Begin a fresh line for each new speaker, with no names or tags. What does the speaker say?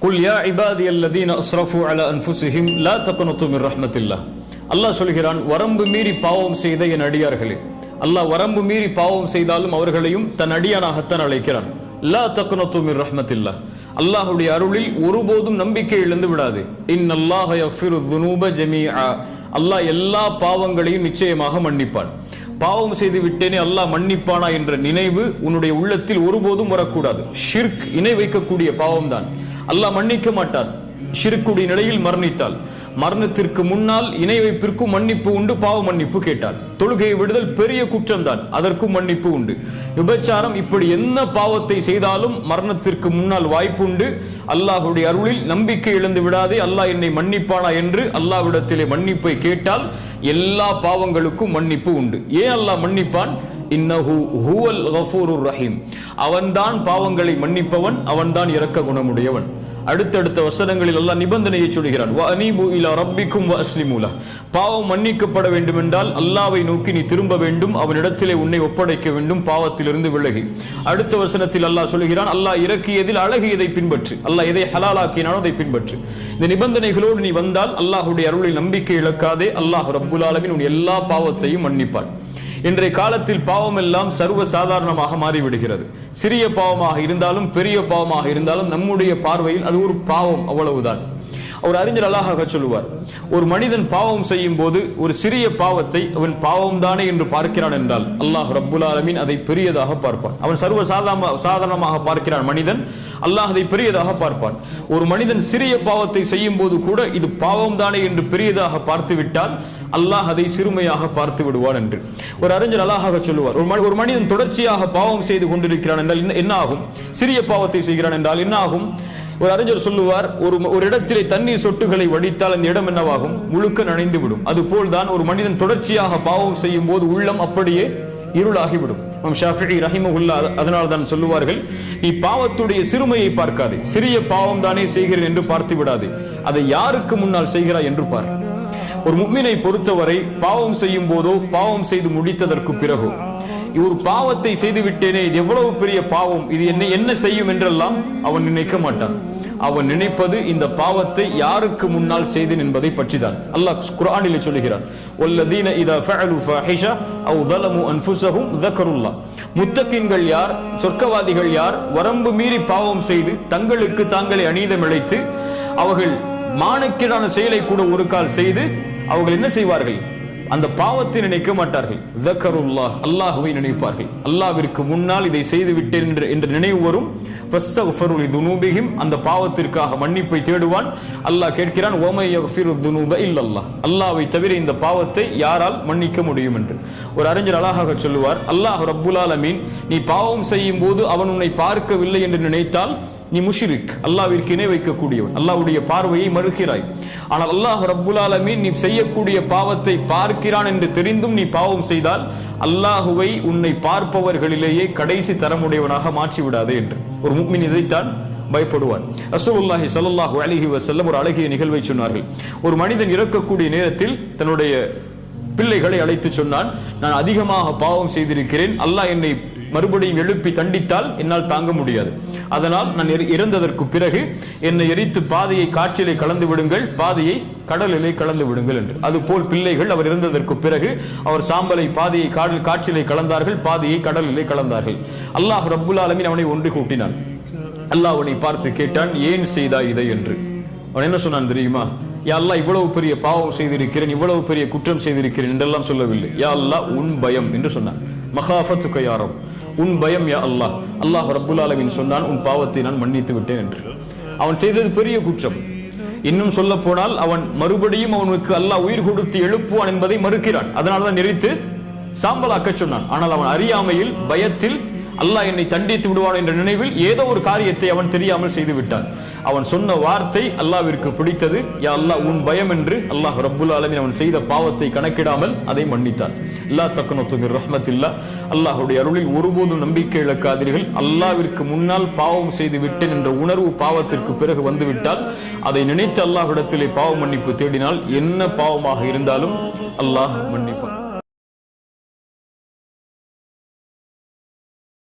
குல் யா இபாதியல்லதீன அஸ்ரஃபு அலா அன்ஃபுஸிஹிம் லா தக்னது மிர் ரஹ்மத்தில்லாஹ். அல்லாஹ் சொல்கிறான், வரம்பு மீறி பாவம் செய்த என் அடியார்களே. அல்லாஹ் வரம்பு மீறி பாவம் செய்தாலும் அவர்களையும் தன் அடியானாகத்தான் அழைக்கிறான். லா தக்னது மிர் ரஹ்மத்தில்லாஹ். அல்லாஹ்வுடைய அருளில் ஒருபோதும் நம்பிக்கை இழந்து விடாது. இன்னல்லாஹ யக்ஃபிரு ذுனூப ஜமீஆ. அல்லாஹ் எல்லா பாவங்களையும் நிச்சயமாக மன்னிப்பான். பாவம் செய்து விட்டேனே அல்லாஹ் மன்னிப்பானா என்ற நினைவு உன்னுடைய உள்ளத்தில் ஒருபோதும் வரக்கூடாது. ஷிர்க், இணை வைக்கக்கூடிய பாவம் தான். அல்லாஹ் மன்னிக்க மாட்டான் ஷிர்க்குடைய நிலையில் மரணித்தால். மரணத்திற்கு முன்னால் இணை வைப்பிற்கும் மன்னிப்பு உண்டு, பாவ மன்னிப்பு கேட்டால். தொழுகையை விடுதல் பெரிய குற்றம் தான், அதற்கும் மன்னிப்பு உண்டு. விபச்சாரம், இப்படி என்ன பாவத்தை செய்தாலும் மரணத்திற்கு முன்னால் வாய்ப்பு உண்டு. அல்லாஹுடைய அருளில் நம்பிக்கை இழந்து விடாதே, அல்லாஹ் என்னை மன்னிப்பானா என்று அல்லாஹ்விடத்திலே மன்னிப்பை கேட்டால் எல்லா பாவங்களுக்கும் மன்னிப்பு உண்டு. ஏன் அல்லாஹ் மன்னிப்பான்? இன்னஹு ஹுவல் கஃபூருர் ரஹீம். அவன்தான் பாவங்களை மன்னிப்பவன், அவன்தான் இரக்க குணமுடையவன். அடுத்தடுத்த வசனங்களில் அல்லாஹ் நிபந்தனையை சொல்கிறான், வ அனீபு இலா ரப்பிக்கும் வ அஸ்லிமு லஹ். பாவம் மன்னிக்கப்பட வேண்டும் என்றால் அல்லாஹ்வை நோக்கி நீ திரும்ப வேண்டும், அவனிடத்திலே உன்னை ஒப்படைக்க வேண்டும், பாவத்திலிருந்து விலகி. அடுத்த வசனத்தில் அல்லாஹ் சொல்கிறான், அல்லாஹ் இறக்கியதில் அழகியதை பின்பற்று, அல்லாஹ் எதை ஹலாலாக்கினானோ அதை பின்பற்று. இந்த நிபந்தனைகளோடு நீ வந்தால் அல்லாஹ்வுடைய அருளில் நம்பிக்கை இழக்காதே, அல்லாஹ் ரப்புல் ஆலமீன் உன் எல்லா பாவத்தையும் மன்னிப்பான். இன்றைய காலத்தில் பாவம் எல்லாம் சர்வ சாதாரணமாக மாறிவிடுகிறது. சிறிய பாவமாக இருந்தாலும் பெரிய பாவமாக இருந்தாலும் நம்முடைய பார்வையில் அது ஒரு பாவம், அவ்வளவுதான். ஒரு அறிஞர் அழகாக சொல்லுவார், ஒரு மனிதன் பாவம் செய்யும் போது ஒரு சிறிய பாவத்தை அவன் பாவம் தானே என்று பார்க்கிறான் என்றால் அல்லாஹ் ரப்புல் ஆலமீன் அதை பெரியதாக பார்ப்பான். அவன் சர்வ சாதாரணமாக பார்க்கிறான் மனிதன், அல்லாஹ் அதை பெரியதாக பார்ப்பான். ஒரு மனிதன் சிறிய பாவத்தை செய்யும் போது கூட இது பாவம் தானே என்று பெரியதாக பார்த்து விட்டால் அல்லாஹ் அதை சிறுமையாக பார்த்து விடுவான் என்று ஒரு அறிஞர் அழகாக சொல்லுவார். ஒரு மனிதன் தொடர்ச்சியாக பாவம் செய்து கொண்டிருக்கிறான் என்றால் என்ன ஆகும்? சிறிய பாவத்தை செய்கிறான் என்றால் என்ன ஆகும்? ஒரு அறிஞர் சொல்லுவார், ஒரு இடத்திலே தண்ணீர் சொட்டுகளை வடித்தால் அந்த இடம் என்னவாகும்? முழுக்க நனைந்து விடும். அதுபோல் தான் ஒரு மனிதன் தொடர்ச்சியாக பாவம் செய்யும் போது உள்ளம் அப்படியே இருளாகிவிடும். ஷாஃபிஈ ரஹிமஹுல்லாஹ் அதனால் தான் சொல்லுவார்கள், நீ பாவத்துடைய சிறுமையை பார்க்காதே, சிறிய பாவம் தானே செய்கிறேன் என்று பார்த்து விடாதே, அதை யாருக்கு முன்னால் செய்கிறாய் என்று பார். ஒரு முஃமினை பொறுத்தவரை பாவம் செய்யும் போதோ பாவம் செய்து முடித்ததற்கு பிறகோ ஒரு பாவத்தை செய்து விட்டேனே, இது எவ்வளவு பெரிய பாவம், இது என்ன செய்யும் என்றெல்லாம் அவன் நினைக்க மாட்டான். அவன் நினைப்பது இந்த பாவத்தை யாருக்கு முன்னால் செய்தேன் என்பதை பற்றி தான். அல்லாஹ் குர்ஆனிலே சொல்கிறான், வல்லதீன இதா ஃபஅலு ஃபாஹிஷா அவ் ஸலமு அன்ஃபுஸஹும் ஸக்கருல்லாஹ். முத்தகின்கள் யார், சொர்க்கவாதிகள் யார், வரம்பு மீறி பாவம் செய்து தங்களுக்கு தாங்களே அநீதம் இழைத்து அவர்கள் மானக்கேடான செயலை கூட ஒரு கால் செய்து அவர்கள் என்ன செய்வார்கள்? அந்த பாவத்தை நினைக்க மாட்டார்கள். ஸக்கருல்லாஹ், அல்லாஹ்வை நினைப்பார்கள். அல்லாஹ்விற்கு முன்னால் இதை செய்து விட்டேன் என்ற நினைவு வரும். ஃபஸ்தக்ஃபிரு லிதுனூபிஹிம், அந்த பாவத்திற்காக மன்னிப்பை தேடுவான். அல்லாஹ் கேட்கிறான், வமை யக்ஃபிரு ذுனூப இல்லல்லாஹ், அல்லாஹ்வை தவிர இந்த பாவத்தை யாரால் மன்னிக்க முடியும் என்று. ஒரு அறிஞர் அழகாக சொல்லுவார், அல்லாஹ் ரப்புல் ஆலமீன் நீ பாவம் செய்யும் போது அவன் உன்னை பார்க்கவில்லை என்று நினைத்தால் நீ முஷ்ரிக், அல்லாஹ்விற்கு இணை வைக்கக்கூடியவன், அல்லாஹ்வுடைய பார்வையை மறுக்கிறாய். ஆனால் அல்லாஹ் ரப்புல் ஆலமீன் நீ செய்யக்கூடிய பாவத்தை பார்க்கிறான் என்று தெரிந்தும் நீ பாவம் செய்தால் அல்லாஹுவை உன்னை பார்ப்பவர்களிலேயே கடைசி தரமுடையவனாக மாற்றி விடாதே என்று ஒரு முஃமின் இதைத்தான் பயப்படுவான். ரசூலுல்லாஹி ஸல்லல்லாஹு அலைஹி வஸல்லம் ஒரு அழகிய நிகழ்வை சொன்னார்கள். ஒரு மனிதன் இறக்கக்கூடிய நேரத்தில் தன்னுடைய பிள்ளைகளை அழைத்து சொன்னான், நான் அதிகமாக பாவம் செய்திருக்கிறேன், அல்லாஹ் என்னை மறுபடியும் எழுப்பி தண்டித்தால் என்னால் தாங்க முடியாது, அதனால் நான் இறந்ததற்கு பிறகு என்னை எரித்து பாதையை காற்றிலே கலந்து விடுங்கள், பாதையை கடலிலே கலந்து விடுங்கள் என்று. அதுபோல் பிள்ளைகள் அவர் இறந்ததற்கு பிறகு அவர் சாம்பலை பாதையை காற்றிலே கலந்தார்கள், பாதையை கடலிலே கலந்தார்கள். அல்லாஹ் ரப்புல் ஆலமீன் அவனை ஒன்று கூட்டினான். அல்லாஹ் அவனை பார்த்து கேட்டான், ஏன் செய்தாய் இதை என்று. அவன் என்ன சொன்னான் தெரியுமா? யா அல்லாஹ், இவ்வளவு பெரிய பாவம் செய்திருக்கிறேன், இவ்வளவு பெரிய குற்றம் செய்திருக்கிறேன் என்றெல்லாம் சொல்லவில்லை. யா அல்லாஹ், உன் பயம் என்று சொன்னான். மகாஃபத்துக யா ரப், உன் பயம் யா அல்லாஹ். அல்லாஹ் ரப்புல் ஆலமீன் சொன்னான், உன் பாவத்தை நான் மன்னித்து விட்டேன் என்று. அவன் செய்தது பெரிய குற்றம். இன்னும் சொல்ல போனால் அவன் மறுபடியும் அவனுக்கு அல்லாஹ் உயிர் கொடுத்து எழுப்புவான் என்பதை மறுக்கிறான். அதனால்தான் எரித்து சாம்பலாக்க சொன்னான். ஆனால் அவன் அறியாமையில், பயத்தில், அல்லாஹ் என்னை தண்டித்து விடுவான் என்ற நினைவில் ஏதோ ஒரு காரியத்தை அவன் தெரியாமல் செய்து விட்டான். அவன் சொன்ன வார்த்தை அல்லாஹ்விற்கு பிடித்தது, யா அல்லாஹ் உன் பயம் என்று. அல்லாஹ் ரப்புல் ஆலமீன் அவன் செய்த பாவத்தை கணக்கிடாமல் அதை மன்னித்தான். லா தக்னது மிர் ரஹ்மத்தில்லாஹ், அல்லாஹ்வுடைய அருளில் ஒருபோதும் நம்பிக்கை இழக்காதீர்கள். அல்லாஹ்விற்கு முன்னால் பாவம் செய்து விட்டேன் என்ற உணர்வு பாவத்திற்கு பிறகு வந்துவிட்டால் அதை நினைத்து அல்லாஹ்விடத்திலே பாவ மன்னிப்பு தேடினால் என்ன பாவமாக இருந்தாலும் அல்லாஹ்